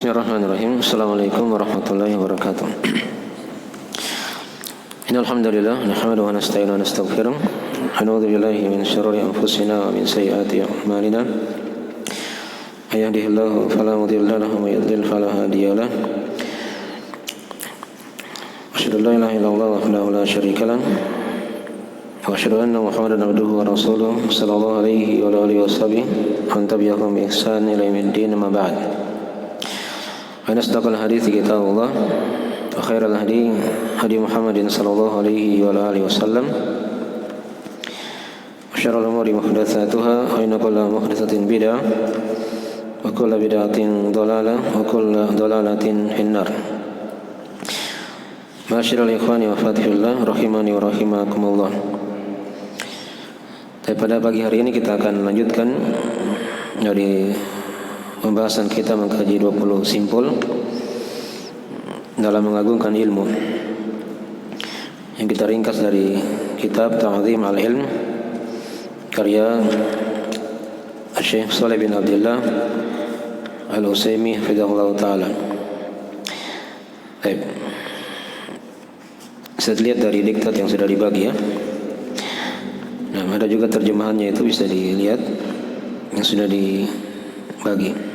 Bismillahirrahmanirrahim. Assalamualaikum warahmatullahi wabarakatuh. Innal hamdalillah nahmaduhu wa nasta'inuhu wa nastaghfiruh. Wa na'udzu billahi min shururi anfusina wa min sayyiati a'malina. May yahdihillahu fala mudilla lahu wa may yudlil fala hadiya lahu. Asyhadu an la ilaha illallah wahdahu la syarika lahu wa asyhadu anna Muhammadan abduhu wa rasuluh sallallahu alaihi wa alihi washabihi wa tabi'ahum bi ihsan ila yaumiddin amma ba'd. أصدق الحديث كتاب الله وخير الهدي هدي محمد صلى الله عليه وآله وسلم وشر الأمور محدثاتها وإن كل محدثة بدعة وكل بدعة ضلالة وكل ضلالة في النار. Ma'asyiral ikhwani wa fatihillah rahimani wa rahimakumullah. Pada pagi hari ini kita akan melanjutkan dari pembahasan kita mengkaji 20 simpul dalam mengagungkan ilmu yang kita ringkas dari kitab Ta'zim al-Ilm karya Syekh Shalih bin Abdullah Al-Utsaimin hafizahullah ta'ala. Baik, saya lihat dari diktat yang sudah dibagi ya. Nah, ada juga terjemahannya, itu bisa dilihat yang sudah dibagi.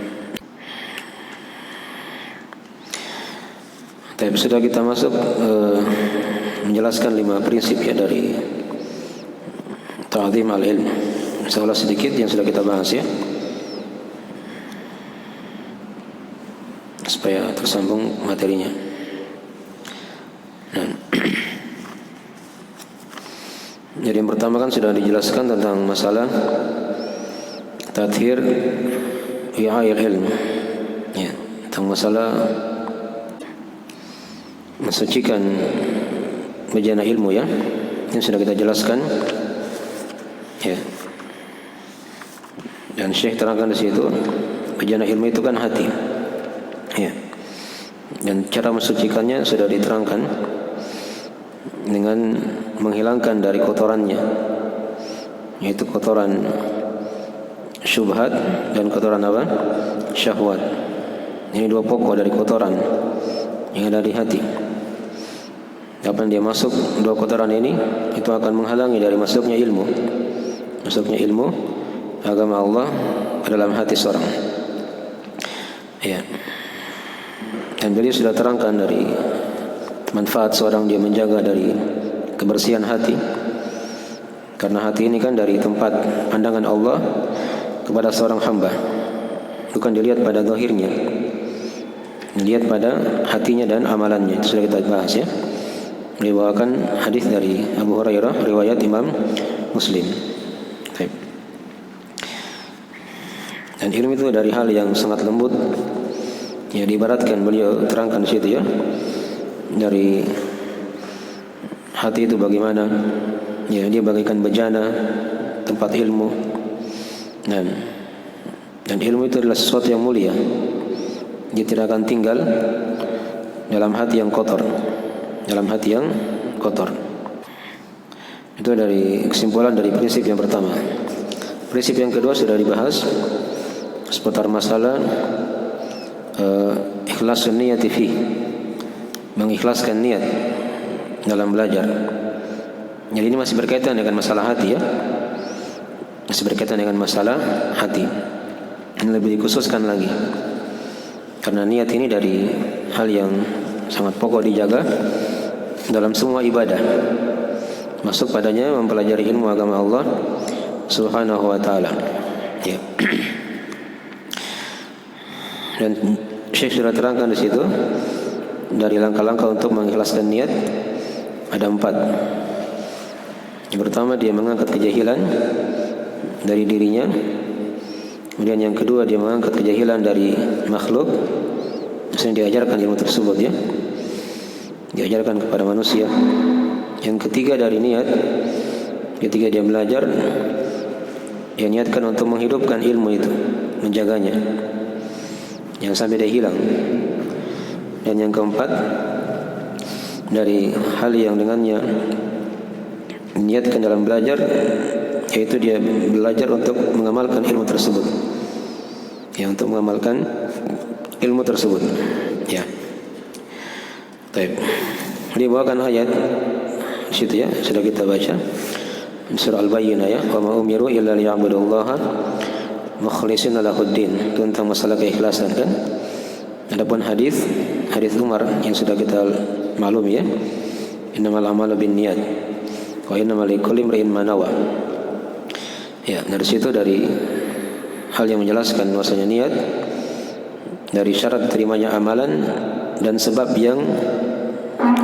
Tapi sudah kita masuk menjelaskan 5 prinsip ya dari Ta'zim al-Ilm. Saya ulas sedikit yang sudah kita bahas ya, supaya tersambung materinya. Nah, jadi yang pertama kan sudah dijelaskan tentang masalah tathhir wi'a'il ilm ya, tentang masalah mensucikan bejana ilmu ya, yang sudah kita jelaskan ya. Dan Syekh terangkan di situ bejana ilmu itu kan hati ya, dan cara mensucikannya sudah diterangkan dengan menghilangkan dari kotorannya, yaitu kotoran syubhat dan kotoran apa? Syahwat. Ini 2 pokok dari kotoran yang ada di hati. Kapan dia masuk 2 kotoran ini, itu akan menghalangi dari masuknya ilmu agama Allah ke dalam hati seorang ya. Dan beliau sudah terangkan dari manfaat seorang dia menjaga dari kebersihan hati, karena hati ini kan dari tempat pandangan Allah kepada seorang hamba, bukan dilihat pada zahirnya, dilihat pada hatinya dan amalannya. Itu sudah kita bahas ya. Dibawakan hadis dari Abu Hurairah riwayat Imam Muslim. Baik. Dan ilmu itu dari hal yang sangat lembut ya, diibaratkan beliau terangkan di situ ya, dari hati itu bagaimana ya, dia bagaikan bejana tempat ilmu, dan ilmu itu adalah sesuatu yang mulia. Dia tidak akan tinggal dalam hati yang kotor, Itu dari kesimpulan dari prinsip yang pertama. Prinsip yang kedua sudah dibahas seputar masalah ikhlasun niyati fi, mengikhlaskan niat dalam belajar. Jadi ini masih berkaitan dengan masalah hati ya, Ini lebih dikhususkan lagi, karena niat ini dari hal yang sangat pokok dijaga dalam semua ibadah. Masuk padanya mempelajari ilmu agama Allah Subhanahu wa ta'ala ya. Dan Syekh sudah terangkan di situ dari langkah-langkah untuk mengikhlaskan niat ada 4. Yang pertama, dia mengangkat kejahilan dari dirinya. Kemudian yang kedua, dia mengangkat kejahilan dari makhluk. Maksudnya diajarkan ilmu tersebut ya, diajarkan kepada manusia. Yang ketiga dari niat, ketika dia belajar, dia niatkan untuk menghidupkan ilmu itu, menjaganya, jangan sampai dia hilang. Dan yang keempat, dari hal yang dengannya niatkan dalam belajar, yaitu dia belajar untuk mengamalkan ilmu tersebut ya, untuk mengamalkan ilmu tersebut. Ya. Baik. Dibawakan ayat di situ ya, sudah kita baca. Surah Al-Bayyinah ya, wa ma umiru illa liya'budullaha mukhlishina lahuddin, tentang masalah keikhlasan kan. Adapun hadis Umar yang sudah kita maklumi ya, innamal a'malu binniyat wa innamal likulli imrin ma nawa. Ya, dari situ dari hal yang menjelaskan bahwasanya niat dari syarat terimanya amalan dan sebab yang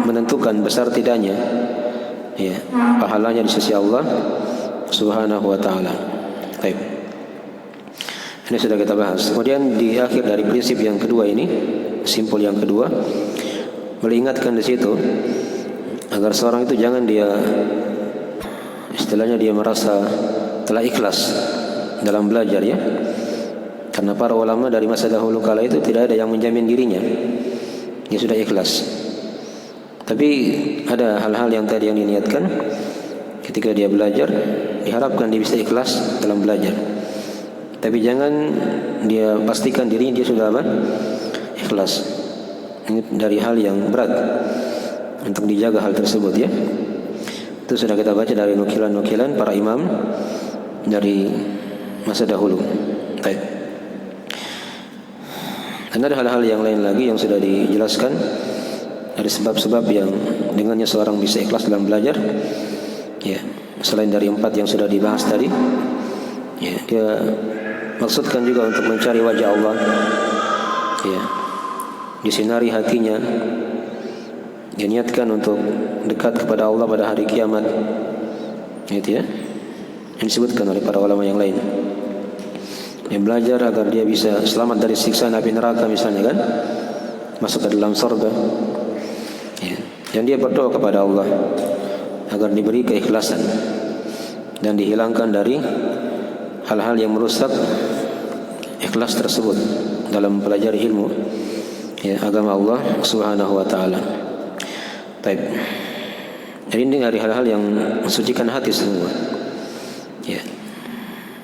menentukan besar tidaknya ya pahalanya di sisi Allah Subhanahu wa taala. Baik. Ini sudah kita bahas. Kemudian di akhir dari prinsip yang kedua ini, simpul yang kedua, meringatkan di situ agar seorang itu jangan dia istilahnya dia merasa telah ikhlas dalam belajar ya. Karena para ulama dari masa dahulu kala itu tidak ada yang menjamin dirinya dia sudah ikhlas. Tapi ada hal-hal yang tadi yang diniatkan ketika dia belajar, diharapkan dia bisa ikhlas dalam belajar. Tapi jangan dia pastikan dirinya dia sudah apa? Ikhlas. Ini dari hal yang berat untuk dijaga hal tersebut ya. Itu sudah kita baca dari nukilan-nukilan para imam dari masa dahulu. Baik. Dan ada hal-hal yang lain lagi yang sudah dijelaskan dari sebab-sebab yang dengannya seorang bisa ikhlas dalam belajar. Ya, selain dari 4 yang sudah dibahas tadi, ya, dia maksudkan juga untuk mencari wajah Allah. Ya, disinari hatinya. Dia niatkan untuk dekat kepada Allah pada hari kiamat. Gitu ya. Yang disebutkan oleh para ulama yang lain. Dia belajar agar dia bisa selamat dari siksaan api neraka misalnya kan, masuk ke dalam surga. Ya. Dan dia berdoa kepada Allah agar diberi keikhlasan dan dihilangkan dari hal-hal yang merusak ikhlas tersebut dalam mempelajari ilmu ya agama Allah Subhanahu wa taala. Baik. Jadi ini dari hal-hal yang mensucikan hati semua. Ya.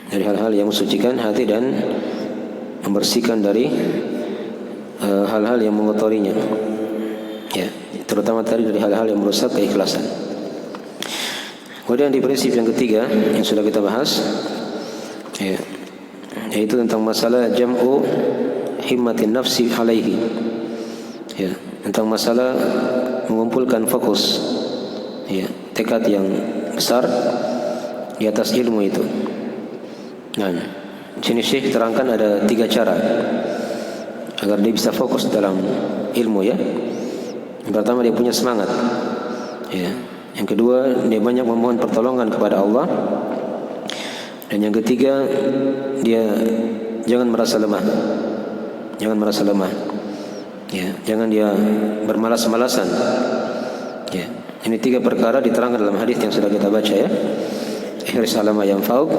Dari hal-hal yang mensucikan hati dan membersihkan dari hal-hal yang mengotorinya. Ya, terutama tadi dari hal-hal yang merusak keikhlasan. Kemudian di prinsip yang ketiga yang sudah kita bahas, ya, yaitu tentang masalah jam'u himmatin nafsi alaihi. Ya, tentang masalah mengumpulkan fokus, ya, tekad yang besar di atas ilmu itu. Nah, sini Syekh terangkan ada 3 cara agar dia bisa fokus dalam ilmu ya. Yang pertama dia punya semangat. Ya. Yang kedua dia banyak memohon pertolongan kepada Allah. Dan yang ketiga dia jangan merasa lemah. Jangan merasa lemah. Ya, jangan dia bermalas-malasan. Ya. Ini 3 perkara diterangkan dalam hadis yang sudah kita baca ya. Ihris ala ma yanfa'uk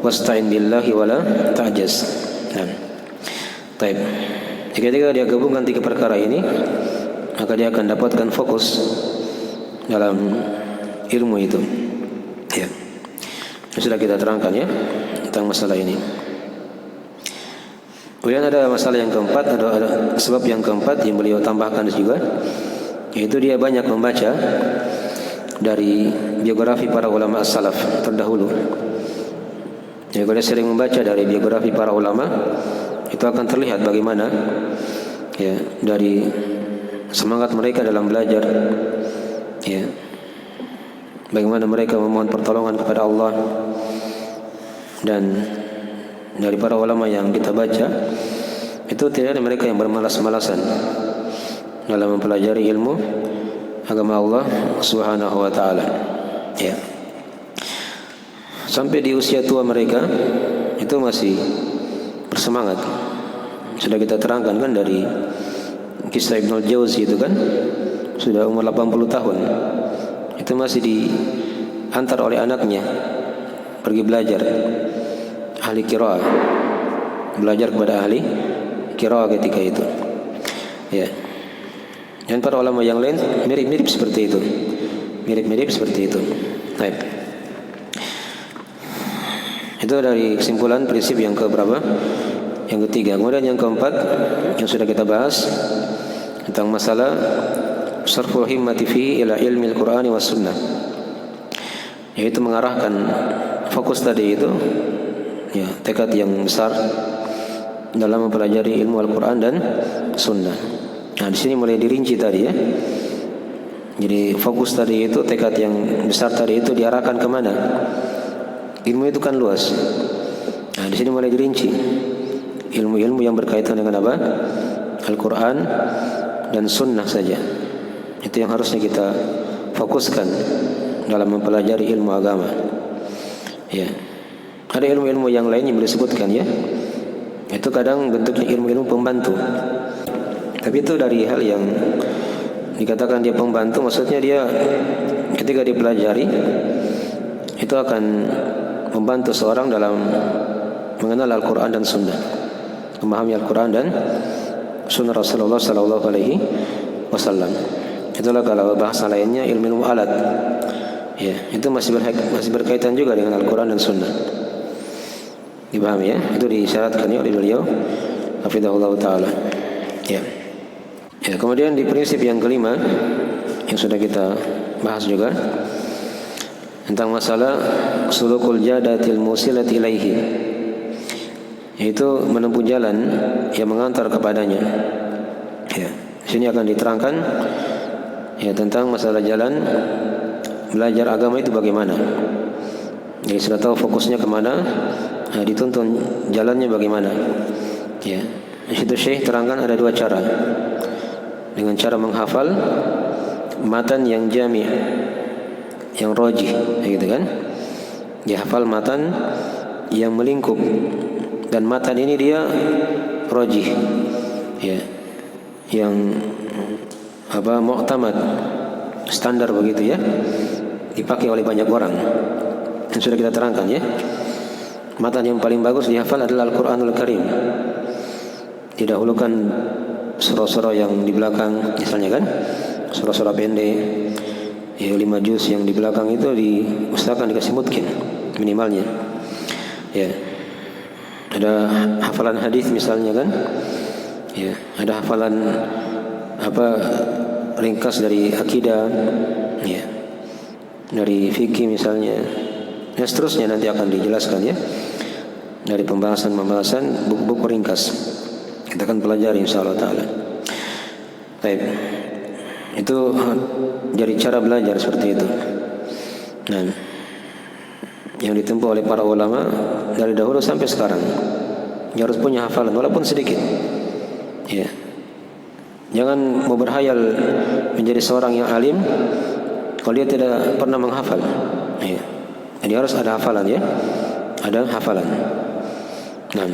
wasta'in billahi wala ta'jaz. Nah. Baik. Ketika dia gabungkan 3 perkara ini, maka dia akan dapatkan fokus dalam ilmu itu. Ya. Sudah kita terangkan ya tentang masalah ini. Kemudian ada masalah yang keempat, ada sebab yang keempat yang beliau tambahkan juga, yaitu dia banyak membaca dari biografi para ulama as-salaf terdahulu. Jadi kalau dia sering membaca dari biografi para ulama, itu akan terlihat bagaimana ya dari semangat mereka dalam belajar, ya, bagaimana mereka memohon pertolongan kepada Allah. Dan dari para ulama yang kita baca, itu tidak ada mereka yang bermalas-malasan dalam mempelajari ilmu agama Allah Subhanahu wa taala. Ya. Sampai di usia tua mereka itu masih bersemangat. Sudah kita terangkan kan dari kisah Ibnul Jauzi itu kan, sudah umur 80 tahun itu masih diantar oleh anaknya pergi belajar ahli qiraah, belajar kepada ahli qiraah ketika itu. Ya. Dan para ulama yang lain mirip-mirip seperti itu. Mirip-mirip seperti itu. Baik. Itu dari kesimpulan prinsip yang keberapa? yang ketiga. Kemudian yang keempat yang sudah kita bahas tentang masalah sarful himmati fi ila ilmi al-Qur'ani was sunnah, yaitu mengarahkan fokus tadi itu ya tekad yang besar dalam mempelajari ilmu Al-Qur'an dan sunnah. Nah, di sini mulai dirinci tadi ya. Jadi fokus tadi itu, tekad yang besar tadi itu diarahkan kemana? Ilmu itu kan luas. Nah, di sini mulai dirinci ilmu-ilmu yang berkaitan dengan apa? Al-Quran dan Sunnah saja. Itu yang harusnya kita fokuskan dalam mempelajari ilmu agama. Ya, ada ilmu-ilmu yang lain yang boleh disebutkan ya. Itu kadang bentuknya ilmu-ilmu pembantu. Tapi itu dari hal yang dikatakan dia pembantu, maksudnya dia ketika dipelajari itu akan membantu seorang dalam mengenal Al-Quran dan Sunnah, memahami Al-Quran dan Sunnah Rasulullah Sallallahu Alaihi Wasallam. Itulah kalau bahasa lainnya ilmu alat. Ya, itu masih berkaitan juga dengan Al-Quran dan Sunnah. Dipahami ya? Itu disyaratkan oleh beliau hafizahullah taala. Ya. Ya, kemudian di prinsip yang kelima yang sudah kita bahas juga tentang masalah sulukul jadatil musilat ilaihi, yaitu menempuh jalan yang mengantar kepadanya. Ya, di sini akan diterangkan ya tentang masalah jalan belajar agama itu bagaimana. Jadi sudah tahu fokusnya kemana, nah, dituntun jalannya bagaimana. Ya, di situ Syekh terangkan ada dua cara. Dengan cara menghafal matan yang jami', yang rajih, gitu kan? Dia hafal matan yang melingkup, dan matan ini dia rajih, ya, yang apa mu'tamad, standar begitu ya, dipakai oleh banyak orang. Dan sudah kita terangkan ya, matan yang paling bagus dihafal adalah Al-Quranul Karim. Didahulukan surah-surah yang di belakang, misalnya kan, surah-surah pendek, ya 5 juz yang di belakang itu diusahakan dikasih mutkin minimalnya. Ya, ada hafalan hadis misalnya kan, ya, ada hafalan apa ringkas dari akidah, ya, dari fikih misalnya, dan seterusnya nanti akan dijelaskan ya dari pembahasan buku-buku ringkas. Kita akan pelajari insyaallah taala. Baik. Itu dari cara belajar seperti itu. Nah, yang ditempuh oleh para ulama dari dahulu sampai sekarang. Dia harus punya hafalan walaupun sedikit. Ya. Jangan mau berhayal menjadi seorang yang alim kalau dia tidak pernah menghafal. Ya. Jadi harus ada hafalan ya. Ada hafalan. Nah,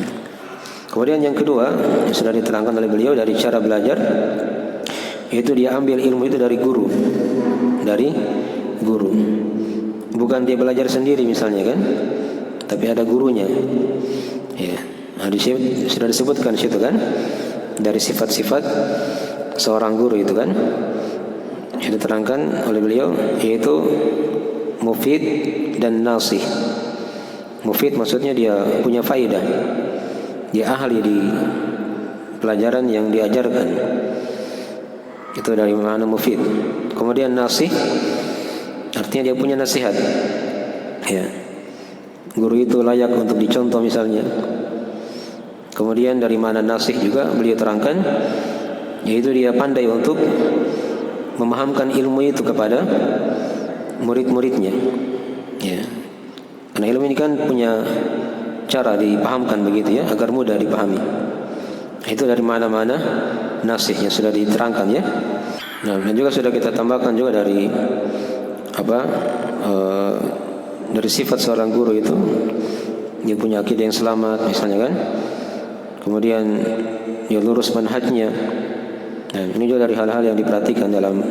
kemudian yang kedua yang sudah diterangkan oleh beliau dari cara belajar, yaitu dia ambil ilmu itu dari guru. Dari guru. Bukan dia belajar sendiri misalnya kan, tapi ada gurunya. Ya. Nah, sudah disebutkan situ kan, dari sifat-sifat seorang guru itu kan, yang diterangkan oleh beliau, yaitu mufid dan nasih. Mufid maksudnya dia punya faidah, dia ahli di pelajaran yang diajarkan. Itu dari makna mufid. Kemudian nasih artinya dia punya nasihat. Ya. Guru itu layak untuk dicontoh misalnya. Kemudian dari makna nasih juga beliau terangkan, yaitu dia pandai untuk memahamkan ilmu itu kepada murid-muridnya. Ya. Karena ilmu ini kan punya cara dipahamkan begitu ya, agar mudah dipahami. Itu dari mana-mana nasih yang sudah diterangkan ya. Nah, dan juga sudah kita tambahkan juga dari dari sifat seorang guru itu, dia punya akidah yang selamat misalnya kan. Kemudian dia lurus manhajnya. Nah, ini juga dari hal-hal yang diperhatikan dalam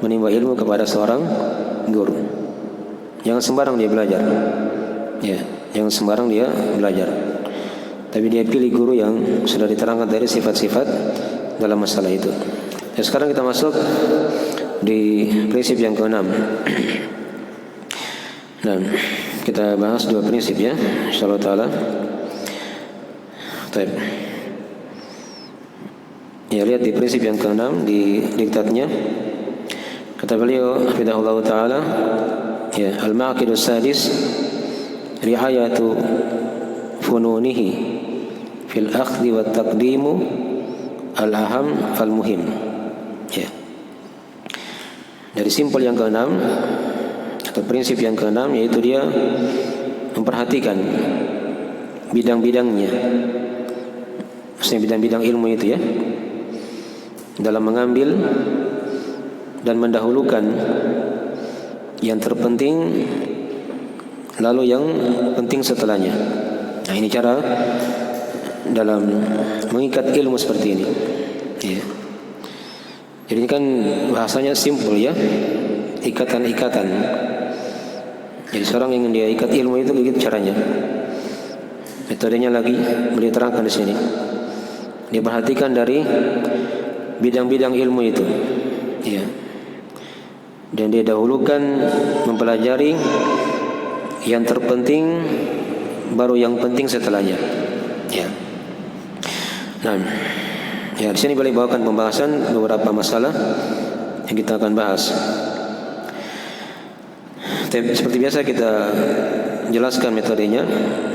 menimba ilmu kepada seorang guru. Jangan sembarang dia belajar. Ya, jangan sembarang dia belajar. Tapi dia pilih guru yang sudah diterangkan dari sifat-sifat dalam masalah itu. Dan sekarang kita masuk di prinsip yang ke-6. Dan kita bahas dua prinsip ya, insyaallah taala. Baik. Ya, lihat di prinsip yang ke-6 di diktatnya. Kata beliau hafizahullah taala, ya, al-ma'qidus sadis riayatu fununihi fil akhdhi wat taqdimu al-aham fal muhim. Ya. Dari simpul yang ke-6 atau prinsip yang ke-6, yaitu dia memperhatikan bidang-bidangnya, maksudnya bidang-bidang ilmu itu ya, dalam mengambil dan mendahulukan yang terpenting lalu yang penting setelahnya. Nah, ini cara dalam mengikat ilmu seperti ini ya. Jadi ini kan bahasanya simpel ya, ikatan-ikatan. Jadi seorang yang dia ikat ilmu itu begitu caranya. Metodenya lagi beliau terangkan di sini. Dia perhatikan dari bidang-bidang ilmu itu, ya. Dan dia dahulukan mempelajari yang terpenting, baru yang penting setelahnya, ya. Nah, ya, di sini boleh bawakan pembahasan beberapa masalah yang kita akan bahas. Seperti biasa kita jelaskan metodenya.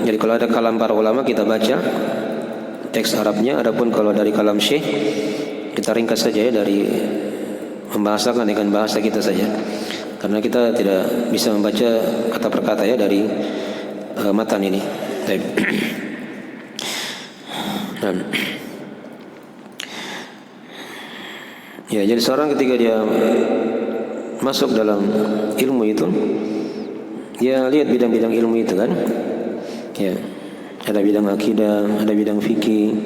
Jadi kalau ada kalam para ulama kita baca teks Arabnya, adapun kalau dari kalam syekh kita ringkas saja ya, dari membahasakan dengan bahasa kita saja, karena kita tidak bisa membaca kata per kata ya dari matan ini. Baik. Ya, jadi seorang ketika dia masuk dalam ilmu itu, dia lihat bidang-bidang ilmu itu kan. Ya, ada bidang akidah, ada bidang fikih,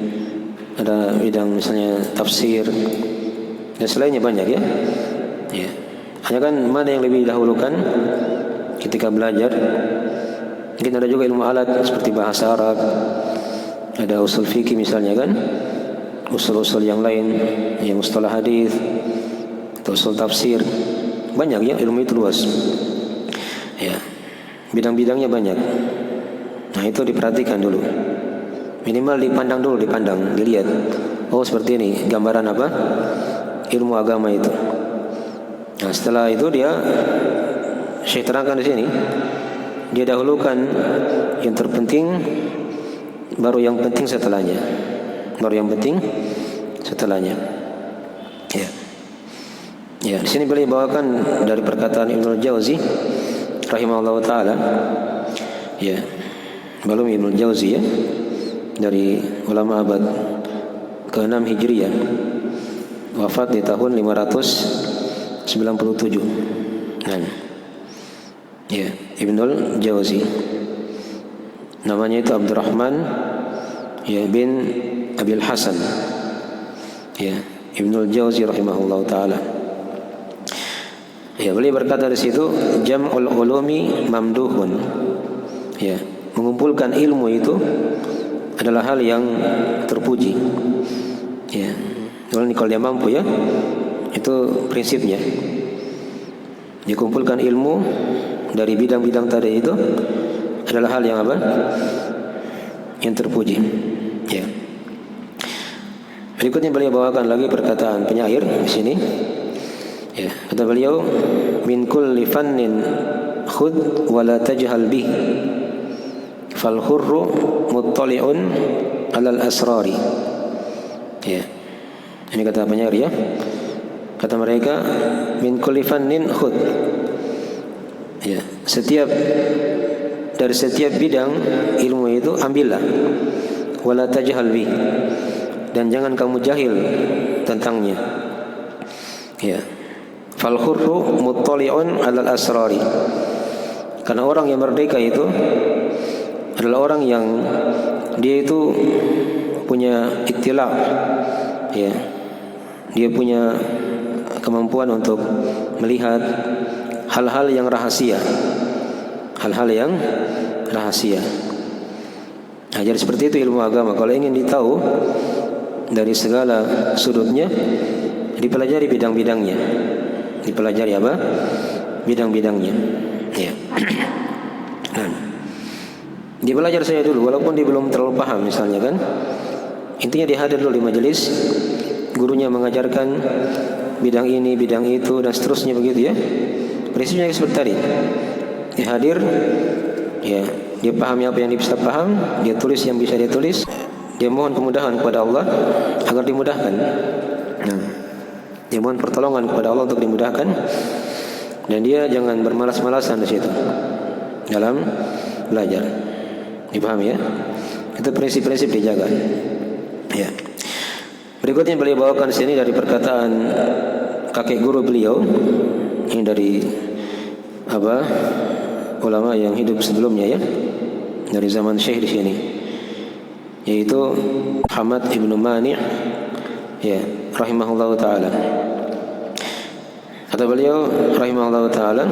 ada bidang misalnya tafsir, dan selainnya banyak ya. Ya, hanya kan mana yang lebih dahulukan ketika belajar. Mungkin ada juga ilmu alat seperti bahasa Arab, ada usul fikih misalnya kan, usul-usul yang lain, yang mustalah hadis atau usul tafsir. Banyak ya, ilmu itu luas. Ya, bidang-bidangnya banyak. Nah, itu diperhatikan dulu. Minimal dipandang dulu, dilihat. Oh, seperti ini gambaran apa? Ilmu agama itu. Nah, setelah itu dia Syekh terangkan di sini. Dia dahulukan yang terpenting, baru yang penting setelahnya. Ya. Ya, di sini boleh bawakan dari perkataan Ibnul Jauzi rahimahullah taala. Ya. Belum Ibnul Jauzi ya, dari ulama abad ke-6 Hijriah, wafat di tahun 597. Nah, ya, Ibnul Jauzi. Namanya itu Abdurrahman ya bin Abil Hasan. Ya, Ibnul Jauzi rahimahullah taala. Ya, beliau berkata di situ, jam'ul ulumi mamduhun. Ya, mengumpulkan ilmu itu adalah hal yang terpuji. Ya, kalau dia mampu ya, itu prinsipnya. Dikumpulkan ilmu dari bidang-bidang tadi itu adalah hal yang apa? Yang terpuji. Ya. Berikutnya beliau bawakan lagi perkataan penyair di sini. Ya, kata beliau, min kulli fannin khudh wa la tajhal bih. Fal hurru muttali'un 'alal asrari. Ya. Ini kata penyair ya. Kata mereka, min kulli fannin khudh. Ya, dari setiap bidang ilmu itu ambillah. Wala tajhal bih. Dan jangan kamu jahil tentangnya. Ya. Fal hurru muttali'un 'alal asrari. Karena orang yang merdeka itu adalah orang yang dia itu punya ittila', ya. Dia punya kemampuan untuk melihat hal-hal yang rahasia. Nah, jadi seperti itu ilmu agama. Kalau ingin ditahu dari segala sudutnya, dipelajari bidang-bidangnya. Dipelajari apa? Bidang-bidangnya. Ya. Nah, Dia belajar saja dulu, walaupun dia belum terlalu paham misalnya kan. Intinya dia hadir dulu di majelis, gurunya mengajarkan bidang ini, bidang itu, dan seterusnya begitu ya. Prinsipnya seperti tadi. Dia hadir, ya, dia pahami apa yang dia bisa paham, dia tulis yang bisa dia tulis, dia mohon kemudahan kepada Allah agar dimudahkan. Nah, dia mohon pertolongan kepada Allah untuk dimudahkan, dan dia jangan bermalas-malasan di situ dalam belajar. Dipahami ya? Itu prinsip-prinsip dijaga. Ya. Berikutnya beliau bawakan sini dari perkataan kakek guru beliau, ini dari ulama yang hidup sebelumnya ya, dari zaman Syekh di sini, yaitu Muhammad ibnu Mani' ya, rahimahullahu taala. Kata beliau rahimahullahu taala,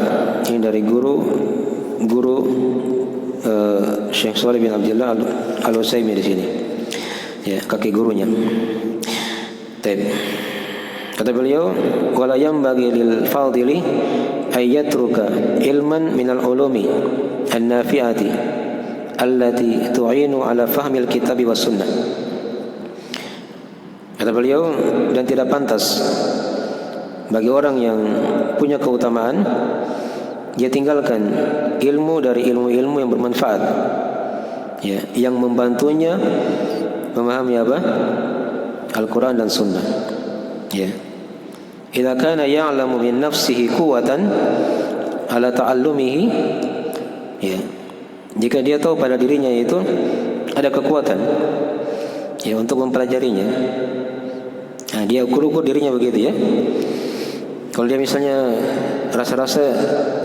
ini dari guru Syekh Shalih bin Abdullah Al-Utsaimin di sini. Ya, kakek gurunya. Kata beliau, wala yanbaghi lil fadili ay yatruka ilman minal ulumi an-nafi'ati allati tu'inu ala fahmil kitabi was sunnah. Kata beliau, dan tidak pantas bagi orang yang punya keutamaan dia tinggalkan ilmu dari ilmu-ilmu yang bermanfaat, ya, yang membantunya memahami Al-Quran dan Sunnah. Ya, idza kana ya'lamu min nafsihi quwwatan ala ta'allumihi, ya, jika dia tahu pada dirinya itu ada kekuatan ya untuk mempelajarinya. Nah, dia ukur-ukur dirinya begitu ya. Kalau dia misalnya rasa-rasa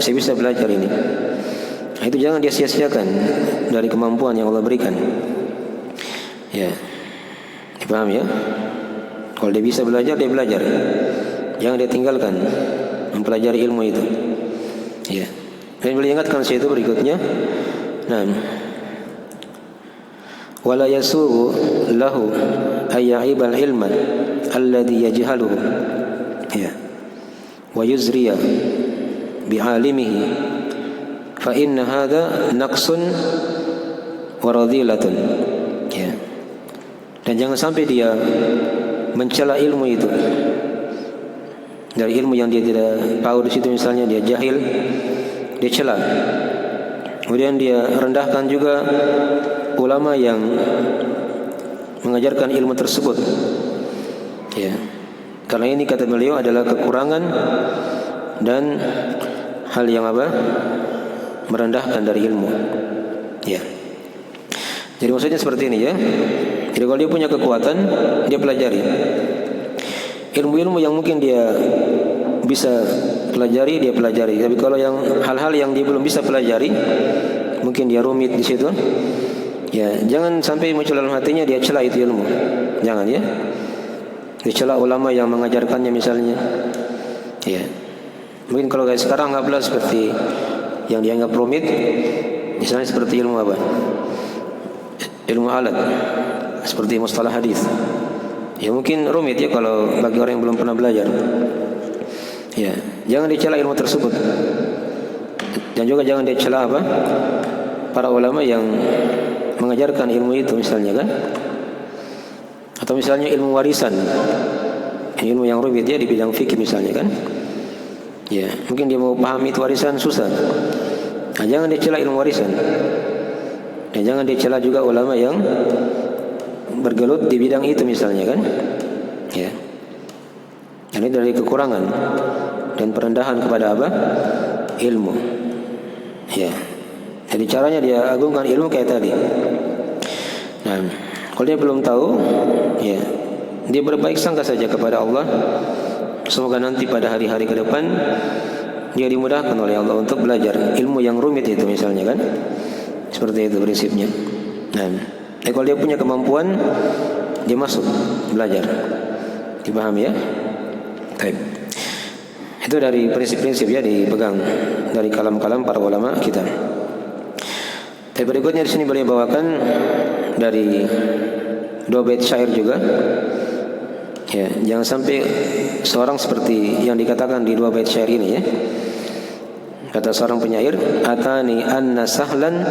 saya bisa belajar ini, nah, itu jangan dia sia-siakan dari kemampuan yang Allah berikan. Ya, dipaham ya? Kalau dia bisa belajar, dia belajar. Jangan dia tinggalkan mempelajari ilmu itu. Ya. Dan beliau ingatkan saya itu berikutnya. Nah, wala yasugu lahu ayya'ibal ilman alladhi yajhaluhu. Ya. Wa yuzriya bi'alimihi fa inna hadha naqsun wa radhilatun. Ya. Dan jangan sampai dia mencela ilmu itu dari ilmu yang dia tidak tahu. Di situ misalnya dia jahil, dia cela. Kemudian dia rendahkan juga ulama yang mengajarkan ilmu tersebut. Ya. Karena ini kata beliau adalah kekurangan dan hal yang merendahkan dari ilmu. Ya. Jadi maksudnya seperti ini ya. Jadi kalau dia punya kekuatan, dia pelajari ilmu-ilmu yang mungkin dia bisa pelajari, dia pelajari. Tapi kalau yang hal-hal yang dia belum bisa pelajari, mungkin dia rumit di situ, ya jangan sampai muncul dalam hatinya dia cela itu ilmu. Jangan ya. Dia cela ulama yang mengajarkannya misalnya. Ya. Mungkin kalau kayak sekarang anggaplah seperti yang dianggap rumit, misalnya seperti ilmu ilmu alat, seperti mustalah hadis. Ya mungkin rumit ya kalau bagi orang yang belum pernah belajar. Ya, jangan dicela ilmu tersebut. Dan juga jangan dicela para ulama yang mengajarkan ilmu itu misalnya kan. Atau misalnya ilmu warisan, ilmu yang rumit ya di bidang fikih misalnya kan. Ya, mungkin dia mau pahami itu warisan susah. Nah, jangan dicela ilmu warisan. Dan jangan dicela juga ulama yang bergelut di bidang itu misalnya kan. Ya. Ini dari kekurangan dan perendahan kepada ilmu. Ya. Jadi caranya dia agungkan ilmu kayak tadi. Nah, kalau dia belum tahu, ya, dia berbaik sangka saja kepada Allah. Semoga nanti pada hari-hari ke depan dia dimudahkan oleh Allah untuk belajar ilmu yang rumit itu misalnya kan. Seperti itu prinsipnya. Nah, kalau dia punya kemampuan, dia masuk belajar. Dipahami ya? Baik. Itu dari prinsip-prinsip ya dipegang dari kalam-kalam para ulama kita. Tapi berikutnya di sini beliau bawakan dari 2 bait syair juga. Ya, jangan sampai seorang seperti yang dikatakan di 2 bait syair ini ya. Kata seorang penyair, atani anna sahlan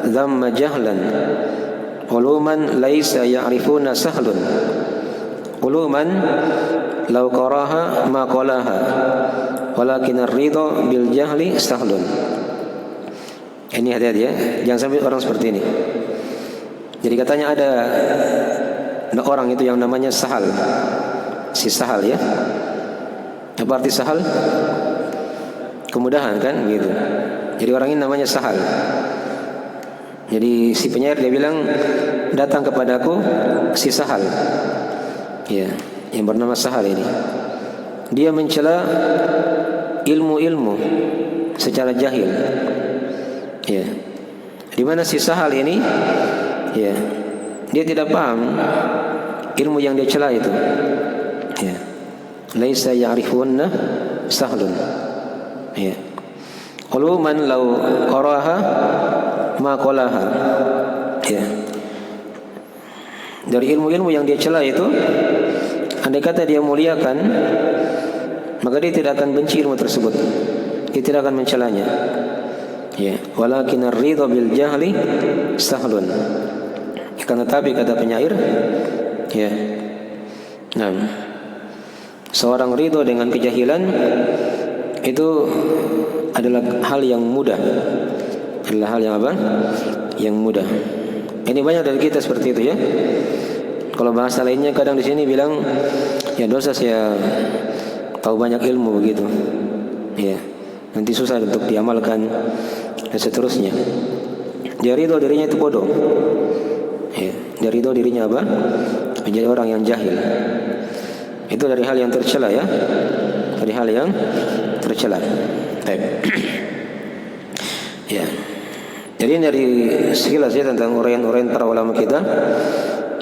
dhamma jahlan uluman laisa ya'rifuna sahlun uluman law qaraha ma qalaha walakin ar-ridha bil jahli sahlun. Ini hati-hati ya, jangan sampai orang seperti ini. Jadi katanya ada orang itu yang namanya Sahal, si Sahal ya. Apa arti Sahal? Kemudahan kan gitu. Jadi orang ini namanya Sahal. Jadi si penyair dia bilang, datang kepadaku si Sahal, ya, yang bernama Sahal ini. Dia mencela ilmu-ilmu secara jahil. Ya, di mana si Sahal ini, ya, dia tidak paham ilmu yang dia cela itu. Ya, laisa ya'rifunna sahlun. Ya, uluman law qaraha ma qalaha. Ya, dari ilmu-ilmu yang dia cela itu, andai kata dia muliakan, maka dia tidak akan benci ilmu tersebut, dia tidak akan mencelanya. Ya, walakin ar-ridha bil jahli sahlun. Akan tetapi kata penyair, ya, nah, seorang ridho dengan kejahilan itu adalah hal yang mudah. Adalah hal yang apa? Yang mudah. Ini banyak dari kita seperti itu ya. Kalau bahasa lainnya kadang di sini bilang, ya dosa saya tahu banyak ilmu begitu. Ya, nanti susah untuk diamalkan dan seterusnya. Dia ridho dirinya itu bodoh. Ya, dia ridho dirinya apa? Menjadi orang yang jahil. Itu dari hal yang tercela ya. Dari hal yang tercela. Baik. Ya. Jadi dari sekilas ya tentang uraian-uraian para ulama kita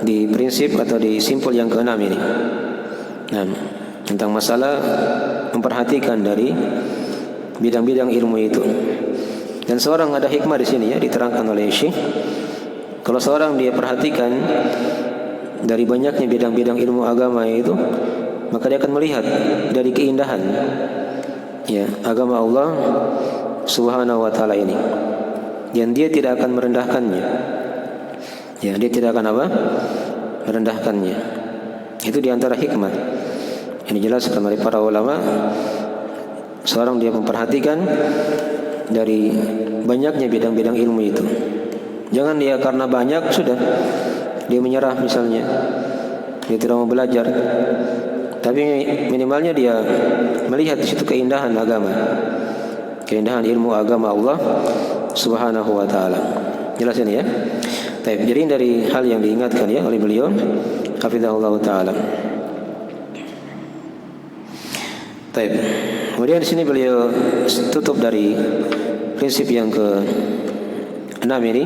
di prinsip atau di simpul yang keenam ini. Nah, tentang masalah memperhatikan dari bidang-bidang ilmu itu. Dan seorang ada hikmah di sini ya, diterangkan oleh Syekh. Kalau seorang dia perhatikan dari banyaknya bidang-bidang ilmu agama itu, maka dia akan melihat dari keindahan ya agama Allah Subhanahu wa taala ini. Dan dia tidak akan merendahkannya. Ya, dia tidak akan apa? Merendahkannya. Itu diantara hikmah yang dijelaskan oleh para ulama. Seorang dia memperhatikan dari banyaknya bidang-bidang ilmu itu. Jangan dia karena banyak sudah dia menyerah misalnya, dia tidak mau belajar. Tapi minimalnya dia melihat di situ keindahan agama, keindahan ilmu agama Allah Subhanahu wa taala. Jelas ini ya. Baik, jadi dari hal yang diingatkan ya oleh beliau hafizahullah taala. Baik. Kemudian di sini beliau tutup dari prinsip yang ke-6 ini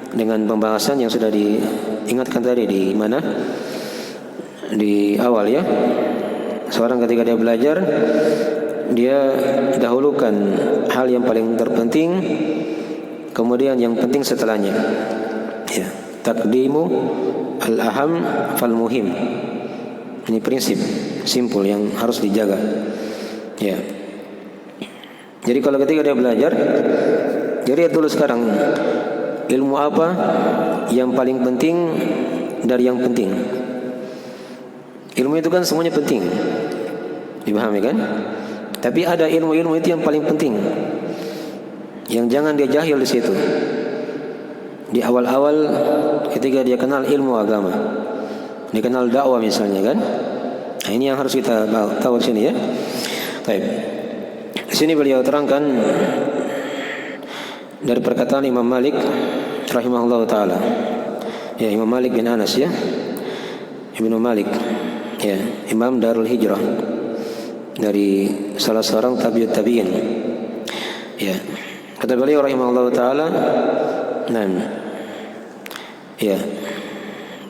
dengan pembahasan yang sudah diingatkan tadi di mana? Di awal ya. Seorang ketika dia belajar, dia dahulukan hal yang paling terpenting, kemudian yang penting setelahnya. Ya, taqdimu al-aham fal muhim. Ini prinsip simpul yang harus dijaga. Ya. Jadi kalau ketika dia belajar, dia lihat dulu sekarang ilmu apa yang paling penting dari yang penting. Ilmu itu kan semuanya penting, dipahami kan? Tapi ada ilmu-ilmu itu yang paling penting, yang jangan dia jahil di situ. Di awal-awal ketika dia kenal ilmu agama, dia kenal dakwah misalnya kan? Nah, ini yang harus kita tahu di sini ya. Baik. Di sini beliau terangkan dari perkataan Imam Malik rahimahullah taala. Ya, Imam Malik bin Anas ya. Ibnu Malik ya, Imam Darul Hijrah, dari salah seorang tabi'ut tabi'in. Ya. Kata beliau rahimahullah taala, nah, ya,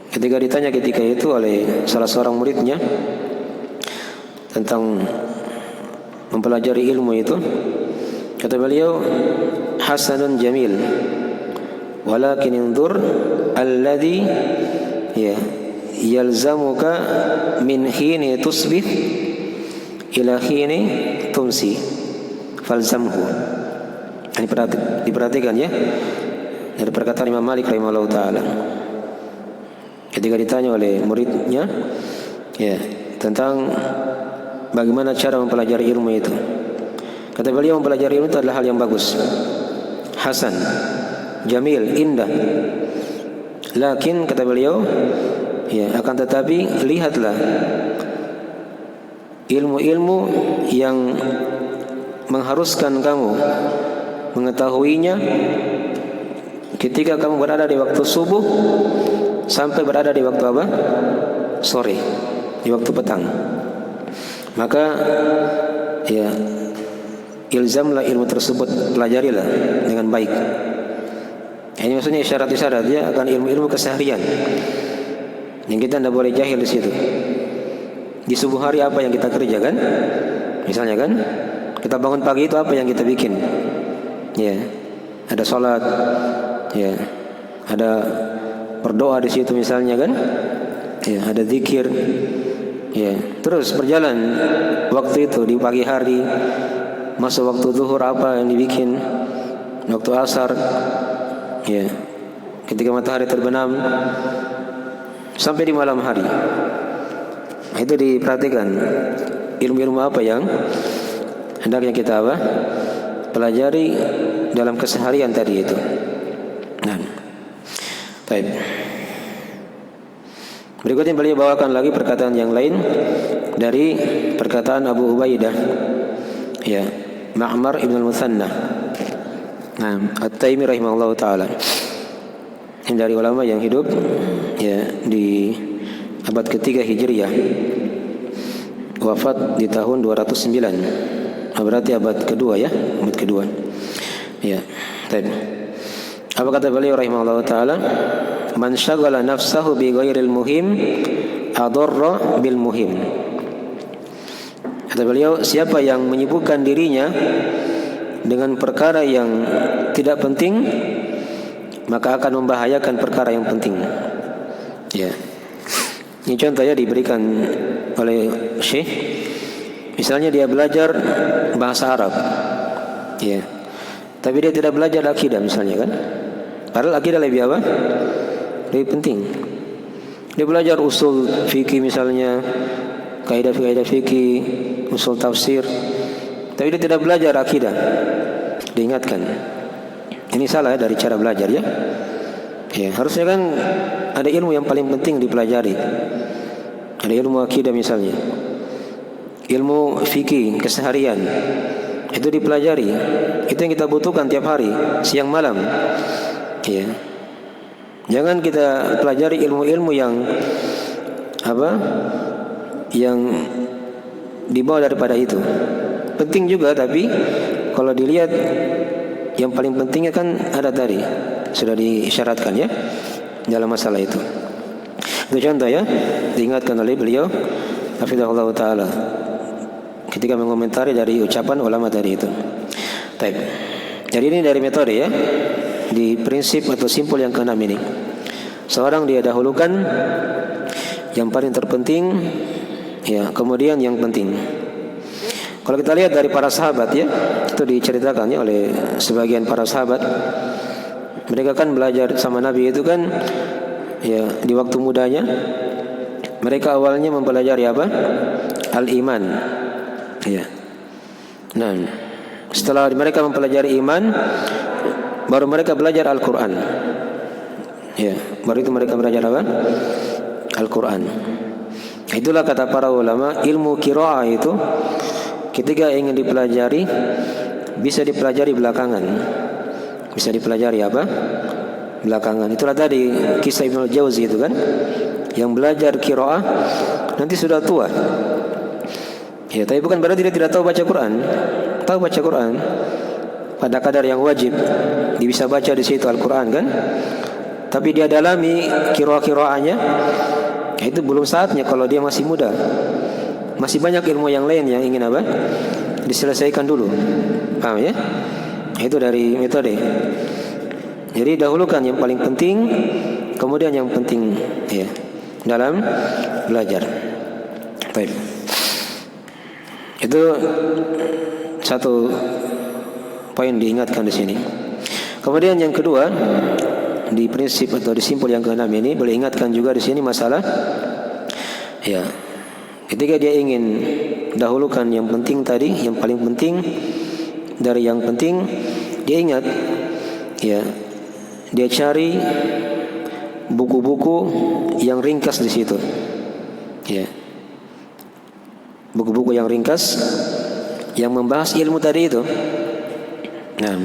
ketika ditanya ketika itu oleh salah seorang muridnya tentang mempelajari ilmu itu, kata beliau, hasanun jamil, walakin indur alladhi ya yalzamuka min hini tusbih ila hini tumsi falzamhu. Ini diperhatikan ya. dari perkataan Imam Malik rahimahullah taala. Ketika ditanya oleh muridnya, ya, tentang bagaimana cara mempelajari ilmu itu, kata beliau, mempelajari ilmu itu adalah hal yang bagus, hasan, jamil, indah. Lakin kata beliau, ya, akan tetapi lihatlah ilmu-ilmu yang mengharuskan kamu mengetahuinya ketika kamu berada di waktu subuh sampai berada di waktu apa? Sore, di waktu petang. Maka ya, ilzamlah ilmu tersebut, pelajarilah dengan baik. Ini maksudnya isyarat-isyarat ya akan ilmu-ilmu keseharian yang kita tidak boleh jahil di situ. Di subuh hari apa yang kita kerjakan? Misalnya kan, kita bangun pagi itu apa yang kita bikin? Ya, ada sholat, ya, ada berdoa di situ misalnya kan? Ya, ada zikir, ya. Terus berjalan waktu itu di pagi hari, masuk waktu zuhur apa yang dibikin? Waktu asar, ya, ketika matahari terbenam sampai di malam hari. Nah, itu diperhatikan ilmu-ilmu apa yang hendaknya kita apa? Pelajari dalam keseharian tadi itu. Nah, baik. Berikutnya beliau bawakan lagi perkataan yang lain dari perkataan Abu Ubaidah, ya, Ma'mar ibn al-Muthanna, At-Taimi rahimahullah taala, yang dari ulama yang hidup ya di abad ketiga Hijriyah, wafat di tahun 209. Berarti abad kedua ya, abad kedua. Ya. Baik. Apa kata beliau rahimahullah taala? Man syaghala nafsahu bi ghairil muhim adarra bil muhim. Kata beliau, siapa yang menyibukkan dirinya dengan perkara yang tidak penting, maka akan membahayakan perkara yang penting. Ya. Ini contoh ya diberikan oleh Syekh. Misalnya dia belajar bahasa Arab, ya, tapi dia tidak belajar akidah misalnya kan. Padahal akidah lebih apa? Lebih penting. Dia belajar usul fikih misalnya, kaidah-kaidah fikih, usul tafsir, tapi dia tidak belajar akidah. Diingatkan, ini salah ya dari cara belajar ya. Ya, harusnya kan ada ilmu yang paling penting dipelajari. Ada ilmu akidah misalnya, ilmu fikih keseharian, itu dipelajari. Itu yang kita butuhkan tiap hari, siang malam. Ya. Jangan kita pelajari ilmu-ilmu yang apa? Yang di bawah daripada itu. Penting juga, tapi kalau dilihat yang paling pentingnya kan ada tadi, sudah disyaratkan ya dalam masalah itu. Itu contoh ya, diingatkan oleh beliau hafizahullah taala ketika mengomentari dari ucapan ulama tadi itu. Baik. Jadi ini dari metode ya, di prinsip atau simpul yang keenam ini. Seorang dia dahulukan yang paling terpenting, ya, kemudian yang penting. Kalau kita lihat dari para sahabat ya, itu diceritakan ya oleh sebagian para sahabat. Mereka kan belajar sama Nabi itu kan ya di waktu mudanya. Mereka awalnya mempelajari apa? Al-iman. Ya. Nah, setelah mereka mempelajari iman, baru mereka belajar Al-Quran. Ya, baru itu mereka belajar apa? Al-Quran. Itulah kata para ulama, ilmu qiraah itu ketika ingin dipelajari bisa dipelajari belakangan. Bisa dipelajari apa? Belakangan. Itulah tadi kisah Ibnu Jauzi itu kan, yang belajar qiraah nanti sudah tua. Ya, tapi bukan berarti dia tidak tahu baca Quran. Tahu baca Quran pada kadar yang wajib. Dia bisa baca di situ Al-Quran kan. Tapi dia dalami qiraah-qiraahnya, itu belum saatnya kalau dia masih muda. Masih banyak ilmu yang lain yang ingin apa? Diselesaikan dulu. Paham ya? Itu dari metode. Jadi dahulukan yang paling penting, kemudian yang penting ya dalam belajar. Baik. Itu satu poin diingatkan di sini. Kemudian yang kedua, di prinsip atau di simpul yang keenam ini boleh ingatkan juga di sini masalah ya, ketika dia ingin dahulukan yang penting tadi, yang paling penting dari yang penting, dia ingat ya, dia cari buku-buku yang ringkas di situ ya, buku-buku yang ringkas yang membahas ilmu tadi itu. Nah,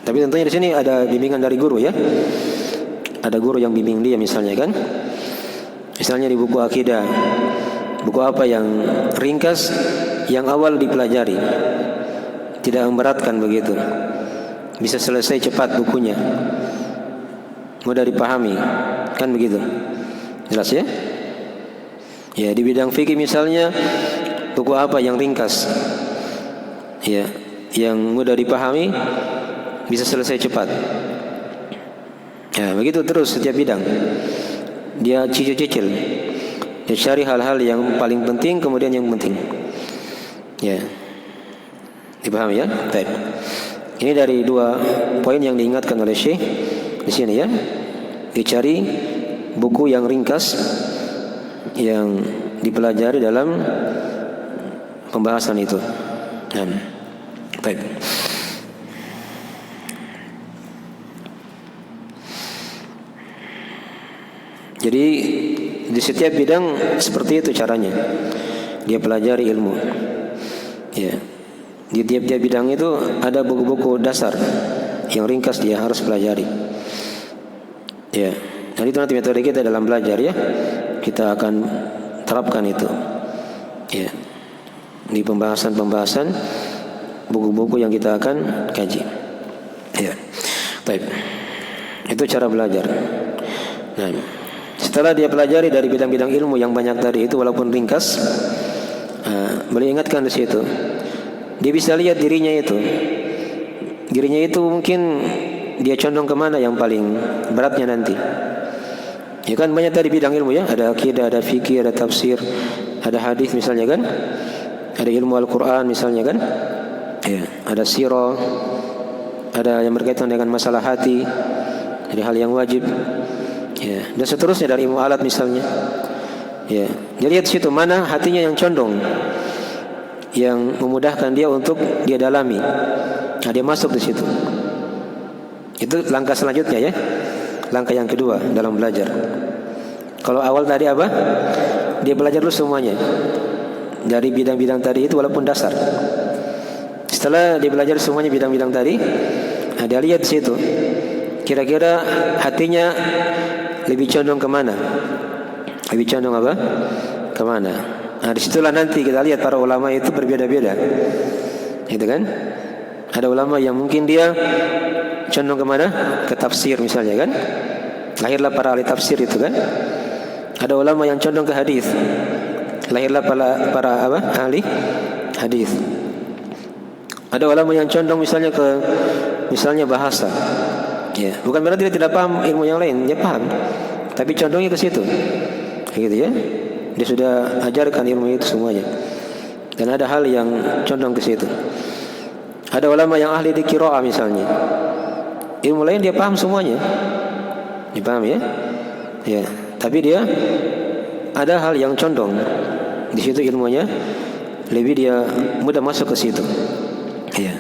tapi tentunya di sini ada bimbingan dari guru ya. Ada guru yang bimbing dia misalnya kan. Misalnya di buku akidah, buku apa yang ringkas, yang awal dipelajari, tidak memberatkan begitu, bisa selesai cepat bukunya, mudah dipahami, kan begitu. Jelas ya? Ya, di bidang fikih misalnya, buku apa yang ringkas, ya, yang mudah dipahami, bisa selesai cepat. Ya, begitu terus setiap bidang. Dia cicil-cicil. Dia cari hal-hal yang paling penting, kemudian yang penting. Ya. Dipahami ya? Baik. Ini dari dua poin yang diingatkan oleh Syekh di sini ya. Dicari buku yang ringkas yang dipelajari dalam pembahasan itu. Baik. Jadi di setiap bidang seperti itu caranya. Dia pelajari ilmu. Ya. Di tiap-tiap bidang itu ada buku-buku dasar yang ringkas dia harus pelajari. Ya. Dan itu nanti metode kita dalam belajar ya. Kita akan terapkan itu. Ya. Di pembahasan-pembahasan buku-buku yang kita akan kaji. Ya. Baik. Itu cara belajar. Nah, setelah dia pelajari dari bidang-bidang ilmu yang banyak tadi itu walaupun ringkas, boleh ingatkan di situ. Dia bisa lihat dirinya itu. Dirinya itu mungkin dia condong kemana yang paling beratnya nanti. Ya kan banyak tadi bidang ilmu ya. Ada akidah, ada fikih, ada tafsir, ada hadis misalnya kan. Ada ilmu Al-Quran misalnya kan. Ya, ada sirah, ada yang berkaitan dengan masalah hati, jadi hal yang wajib. Ya, dan seterusnya dari ilmu alat misalnya. Ya, dia lihat situ mana hatinya yang condong, yang memudahkan dia untuk dia dalami. Nah, dia masuk di situ. Itu langkah selanjutnya ya. Langkah yang kedua dalam belajar. Kalau awal tadi apa? Dia belajar dulu semuanya dari bidang-bidang tadi itu walaupun dasar. Setelah dia belajar semuanya bidang-bidang tadi, nah dia lihat di situ. Kira-kira hatinya lebih condong kemana? Lebih condong apa? Kemana? Nah disitulah nanti kita lihat para ulama itu berbeda-beda, gitu kan? Ada ulama yang mungkin dia condong kemana? Ke tafsir misalnya kan? Lahirlah para ahli tafsir itu kan? Ada ulama yang condong ke hadis. Lahirlah para apa? Ahli hadis. Ada ulama yang condong misalnya ke bahasa. Ya, bukan berarti dia tidak paham ilmu yang lain, dia paham. Tapi condongnya ke situ. Gitu ya. Dia sudah ajarkan ilmu itu semuanya. Dan ada hal yang condong ke situ. Ada ulama yang ahli di qiraah misalnya. Ilmu lain dia paham semuanya. Dia paham ya? Ya, tapi dia ada hal yang condong. Di situ ilmunya lebih dia mudah masuk ke situ. Ya.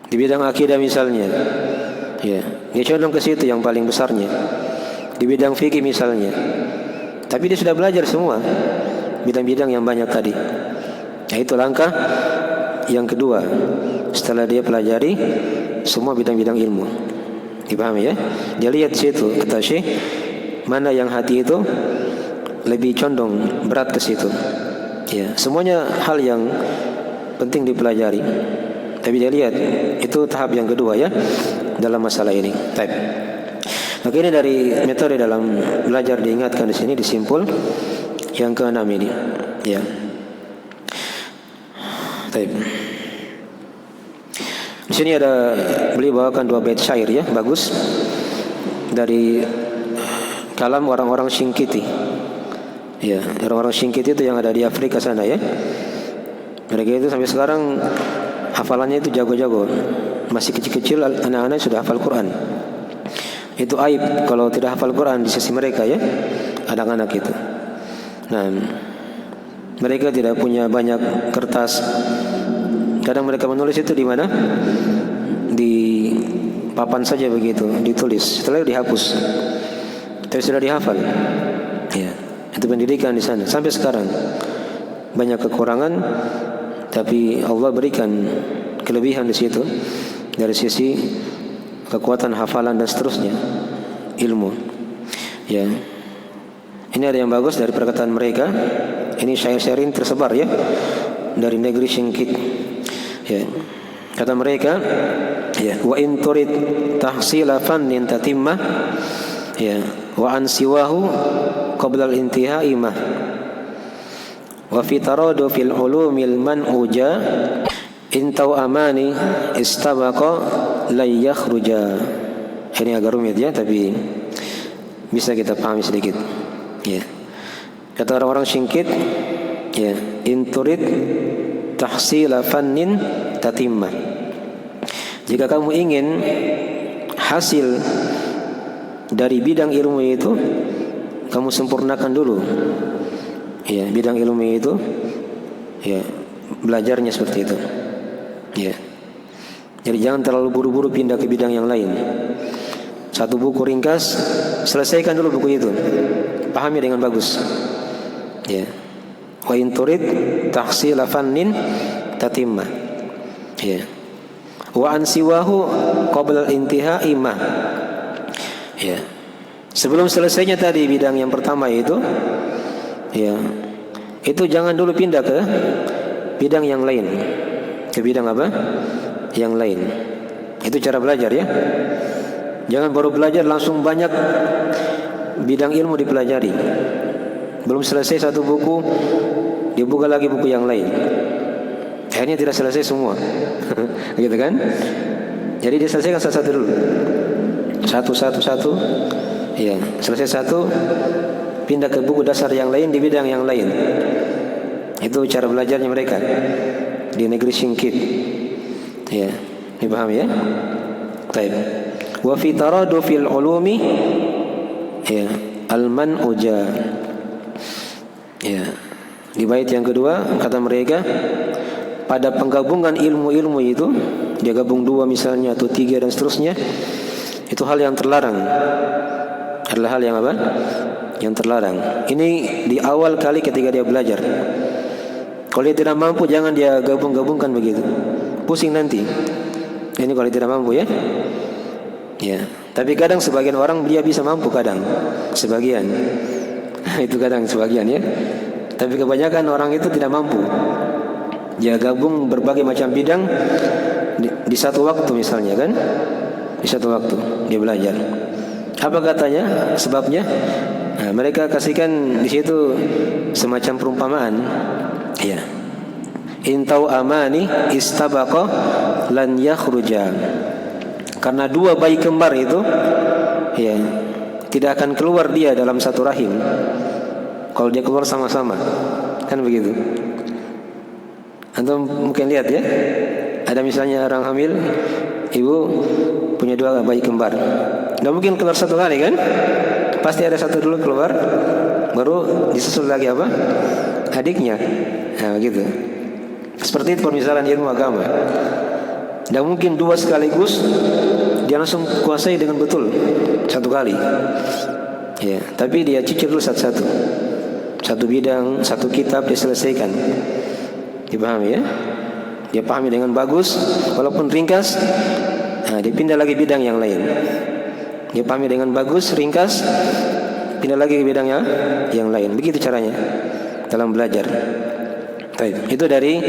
Di bidang akidah misalnya, ya, dia condong ke situ yang paling besarnya. Di bidang fikih misalnya, tapi dia sudah belajar semua bidang-bidang yang banyak tadi. Nah, itu langkah yang kedua. Setelah dia pelajari semua bidang-bidang ilmu, dipahami ya? Dia lihat situ kata Syekh, mana yang hati itu lebih condong berat ke situ. Ya, semuanya hal yang penting dipelajari. Tapi dia lihat itu tahap yang kedua ya dalam masalah ini. Baik. Maka ini dari metode dalam belajar diingatkan di sini disimpul yang keenam ini. Ya. Baik. Di sini ada beliau bawakan 2 bait syair ya, bagus dari kalam orang-orang Singkiti. Ya, orang-orang Singkiti itu yang ada di Afrika sana ya. Mereka itu sampai sekarang hafalannya itu jago-jago. Masih kecil-kecil anak-anak sudah hafal Quran. Itu aib kalau tidak hafal Quran di sisi mereka ya, anak-anak itu. Nah, mereka tidak punya banyak kertas. Kadang mereka menulis itu di mana? Di papan saja begitu, ditulis. Setelah itu dihapus. Tapi sudah dihafal. Ya, itu pendidikan di sana. Sampai sekarang banyak kekurangan, tapi Allah berikan kelebihan di situ dari sisi kekuatan hafalan dan seterusnya, ilmu. Ya, ini ada yang bagus dari perkataan mereka. Ini syair-syair ini tersebar ya dari negeri Singkit. Ya, kata mereka, ya, wa in turid tahsila fannin tatimma, ya, wa an siwahu qabla al-intihai ma, wa fi taradu fil ulumil man'uja, intau amani istabaqa la yakhruja. Ini agak rumit ya, tapi bisa kita pahami sedikit. Ya, kata orang-orang Singkit, ya, inturid tahsila fannin tatimma. Jika kamu ingin hasil dari bidang ilmu itu, kamu sempurnakan dulu. Ya, bidang ilmu itu, ya, belajarnya seperti itu. Ya. Jadi jangan terlalu buru-buru pindah ke bidang yang lain. Satu buku ringkas, selesaikan dulu buku itu, pahami dengan bagus. Ya. Wa in turid tahsila fannin tatimma. Ya. Wa an siwahu qabla al-intihai ma. Ya. Sebelum selesainya tadi bidang yang pertama itu, ya, itu jangan dulu pindah ke bidang yang lain. Ke bidang apa? Yang lain. Itu cara belajar ya. Jangan baru belajar langsung banyak bidang ilmu dipelajari. Belum selesai satu buku, dibuka lagi buku yang lain. Akhirnya tidak selesai semua. Gitu kan? Jadi diselesaikan satu-satu dulu. Satu. Ya, selesai satu, pindah ke buku dasar yang lain di bidang yang lain. Itu cara belajarnya mereka di negeri Singkit. Ya, dipahami ya? Baik. Wa fi taradu fil ulumi, ya, al-man'uja. Ya. Di bait yang kedua kata mereka, pada penggabungan ilmu-ilmu itu, dia gabung 2 misalnya atau 3 dan seterusnya, itu hal yang terlarang. Adalah hal yang apa? Yang terlarang. Ini di awal kali ketika dia belajar. Kalau dia tidak mampu, jangan dia gabung-gabungkan begitu. Pusing nanti. Ini kalau dia tidak mampu ya. Ya. Tapi kadang sebagian orang dia bisa mampu kadang. Sebagian. Itu kadang sebagian ya. Tapi kebanyakan orang itu tidak mampu. Dia gabung berbagai macam bidang di satu waktu misalnya kan. Di satu waktu dia belajar. Apa katanya? Sebabnya? Nah, mereka kasihkan di situ semacam perumpamaan. Ya. Intau amani istabaqa lan yakhruja. Karena 2 bayi kembar itu, ya, tidak akan keluar dia dalam satu rahim kalau dia keluar sama-sama. Kan begitu. Antum mungkin lihat ya. Ada misalnya orang hamil, ibu punya 2 bayi kembar. Nggak mungkin keluar satu kali kan? Pasti ada satu dulu keluar, baru disusul lagi apa? Adiknya. Nah begitu. Seperti itu permisalan ilmu agama. Nggak mungkin 2 sekaligus dia langsung kuasai dengan betul satu kali. Ya, tapi dia cicil dulu satu-satu. Satu bidang, satu kitab dia selesaikan. Dipahami ya? Dia pahami dengan bagus, walaupun ringkas. Nah, dia pindah lagi bidang yang lain. Dia pahami dengan bagus, ringkas, pindah lagi ke bidangnya yang lain. Begitu caranya dalam belajar. Baik, itu dari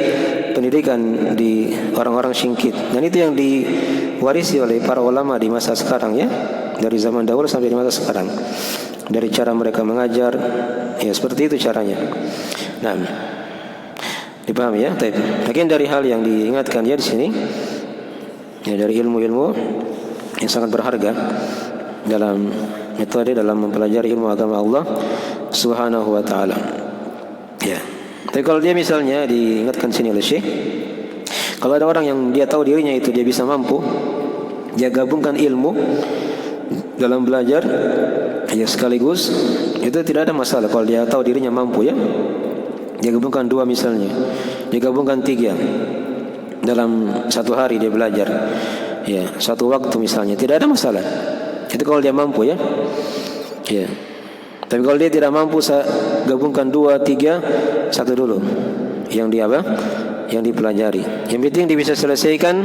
pendidikan di orang-orang Singkit. Dan itu yang diwarisi oleh para ulama di masa sekarang ya, dari zaman dahulu sampai di masa sekarang. Dari cara mereka mengajar, ya seperti itu caranya. Nah, dipahami ya? Baik. Bagian dari hal yang diingatkan ya di sini, ya dari ilmu-ilmu yang sangat berharga dalam metode dalam mempelajari ilmu agama Allah Subhanahu wa taala. Ya. Tapi kalau dia misalnya diingatkan sini oleh Syekh, kalau ada orang yang dia tahu dirinya itu dia bisa mampu, dia gabungkan ilmu dalam belajar ya sekaligus, itu tidak ada masalah kalau dia tahu dirinya mampu ya. Dia gabungkan 2 misalnya, dia gabungkan 3 dalam satu hari dia belajar ya, satu waktu misalnya, tidak ada masalah. Itu kalau dia mampu ya. Ya. Tapi kalau dia tidak mampu, gabungkan 2, 3, satu dulu yang dia apa? Yang dipelajari. Yang penting dia bisa selesaikan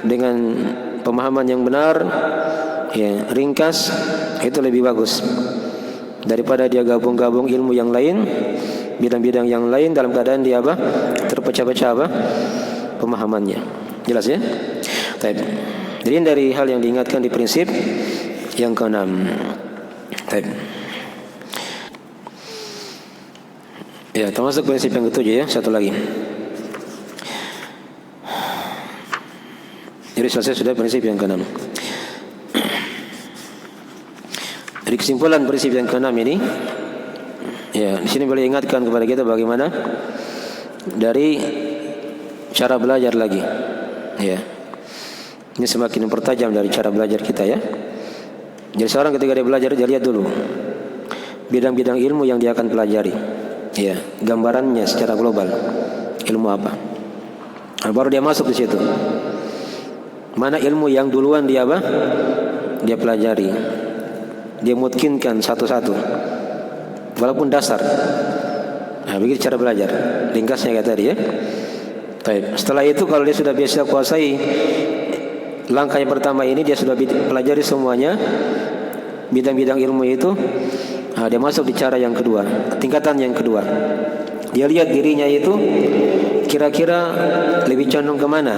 dengan pemahaman yang benar, ya, ringkas, itu lebih bagus daripada dia gabung-gabung ilmu yang lain, bidang-bidang yang lain dalam keadaan dia apa? Terpecah-pecah apa? Pemahamannya. Jelas ya? Baik. Jadi dari hal yang diingatkan di prinsip yang ke-6. Baik. Ya, termasuk prinsip yang ke-7 ya, satu lagi. Jadi selesai sudah prinsip yang ke-6. Dari kesimpulan prinsip yang ke-6 ini, ya, di sini boleh ingatkan kepada kita bagaimana dari cara belajar lagi. Ya. Ini semakin mempertajam dari cara belajar kita ya. Jadi seorang ketika dia belajar, dia lihat dulu bidang-bidang ilmu yang dia akan pelajari. Ya, gambarannya secara global. Ilmu apa? Nah, baru dia masuk di situ. Mana ilmu yang duluan dia apa? Dia pelajari. Dia mungkinkan satu-satu. Walaupun dasar. Nah, begitu cara belajar. Ringkasnya kayak tadi ya. Baik. Setelah itu kalau dia sudah biasa kuasai langkah yang pertama ini, dia sudah pelajari semuanya bidang-bidang ilmu itu. Nah, dia masuk di cara yang kedua, tingkatan yang kedua. Dia lihat dirinya itu kira-kira lebih condong kemana,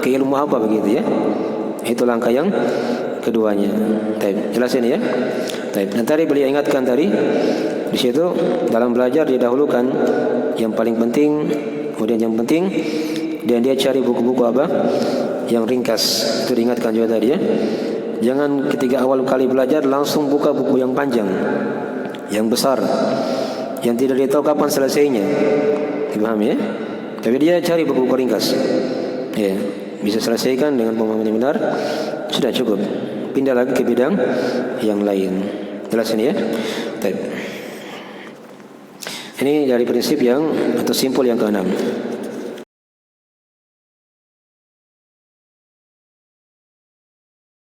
ke ilmu apa begitu ya. Itu langkah yang keduanya. Baik, jelas ini ya. Baik. Dan tadi beliau ingatkan tadi di situ dalam belajar didahulukan yang paling penting, kemudian yang penting, dan dia cari buku-buku apa yang ringkas. Itu diingatkan juga tadi ya. Jangan ketika awal kali belajar langsung buka buku yang panjang, yang besar, yang tidak ditahu kapan selesainya. Dipahami ya? Tapi dia cari buku-buku ringkas. Ya, bisa selesaikan dengan pemahaman yang benar, sudah cukup. Pindah lagi ke bidang yang lain. Jelas ini ya? Baik. Ini dari prinsip yang atau simpul yang ke-6.